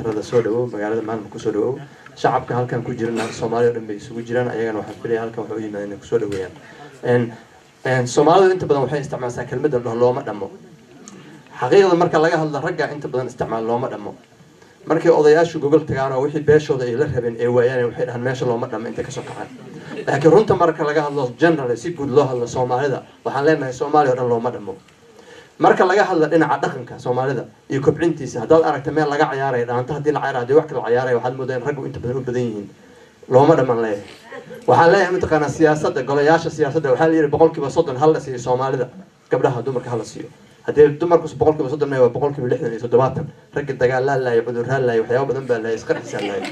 senatarada soo dhawow magaalada maalin ku soo dhawow shacabka halkan ku jirana Soomaaliya dhan bay isugu jiraan ayagana waxaan filayaa halkan waxa u yimaadeen ku soo dhaweeyaan Soomaalidu inta badan waxay isticmaalaan kelmadda looma dhamo xaqiiqda marka laga hadlo ragga inta badan isticmaal looma dhamo markii odayaashu gogol tagaan oo wixii beeshooda ay la rabeen ee waayaan waxay dhahan meesha looma dhamo inta ka soo kacay laakiin runta marka laga hadlo general si guud loo hadlo Soomaalida waxaan leenahay Soomaaliya dhan looma dhamo marka laga hadlo dhinaca dhaqanka Soomaalida iyo kobcintiisa hadaad aragto meel laga ciyaaray dhaanta hadii la ciyaarayo wax kale ciyaaray waxaad moodeen raggu inta badan u badan yihiin looma dhaman leeyahay waxaan leeyahay mataqaana siyaasadda golayaasha siyaasadda waxaa la yiri 30% hal la siiyo Soomaalida gabdhaha dumarka hal la siiyo hadii dumarku 30% waa 67 ragga dagaalaalaya cudurraalaya waxyaabo badan baa la isqarxisanaay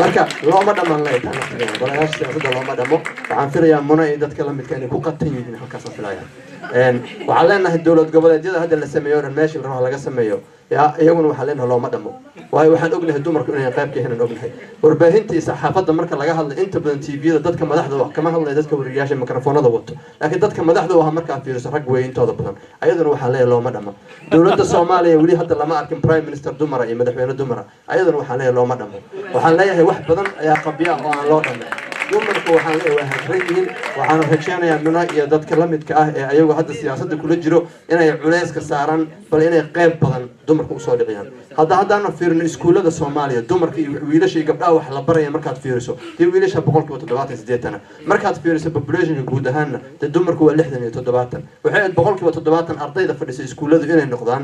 marka looma dhaman leeyahay golayaasha siyaasadda looma dhamo waxaan filayaa muna ay dadka la midka inay ku qatan yihiin halkaas filayaan waxaan leenahay dawlad goboleedyada hadda la sameeyo dhan meeshii la rabo laga sameeyo iyaguna waxaan leenahay looma dhamo waayo waxaan ognahay dumarku inay qayb ka yihiin ognahay warbaahintii saxaafadda marka laga hadlo inta badan TV-da dadka madaxda wax kama hadlay dadka wariyaasha mikrofoonada wato laakiin dadka madaxda waxa marka fiiriso rag weyn intooda badan ayaduna waxaan leeyahay looma dhamo dawladda Soomaaliya wali hadda lama arkin prime minister dumar iyo madaxweyne dumar ayaduna waxaan leeyahay looma dhamo waxaan leeyahay wax badan ayaa qabiya oo aan loo dhamin dumarku waxaan leeyahay hadrayin waxaan rajaynayaa muna iyo dadka la midka ah ee ayagu hadda siyaasadda kula jiro inay culeys ka saaran bal inay qayb badan dumarku u soo dhiciyaan haddaana fiirino iskuulada Soomaaliya dumarka iyo wiilasha iyo gabdhaha wax la barayo markaad fiiriso tii wiilasha 78 markaad fiiriso population guud ahaan dumarku waa 67 waxay 70% ardayda fadhisa iskuulada inay noqdaan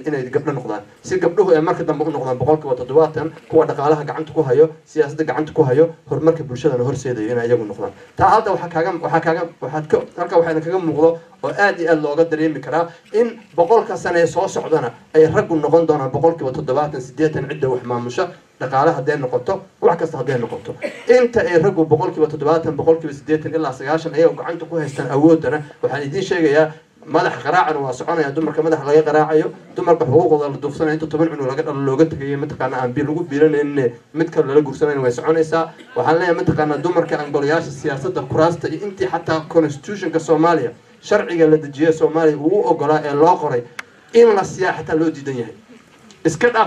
inay gabdho noqdaan si gabdhuhu ay marka dambe u noqdaan 70% kuwa dhaqaalaha gacanta ku hayo siyaasadda gacanta ku hayo horumarka bulshada horseedayo in ayagu noqdaan taa hadda halka waxaan kaga muuqdo oo aad iyo aad looga dareemi karaa in 100 sano soo socdana ay raggu noqon doonaan 70% cidda wax maamusha dhaqaalaha haday noqoto wax kasta haday noqoto inta ay raggu 70% ilaa 90 ay gacanta ku haystaan awoodana waxaan idin sheegayaa madax qaraacana waa soconaya dumarka madax laga qaraacayo dumarka xuquuqdooda la duufsanay inta 10 cunug laga dhalo looga tagay mataqaana aan bil lagu biiraneen mid kale la guursanay way soconaysaa waxaan leeyahay mataqaana dumarka aan golayaasha siyaasadda kuraasta iyo intii xataa constitution-ka Soomaaliya sharciga la dejiyay Soomaaliya uu ogolaa ee loo qoray in la siyaaxata loo diidan yahay iska dhaaf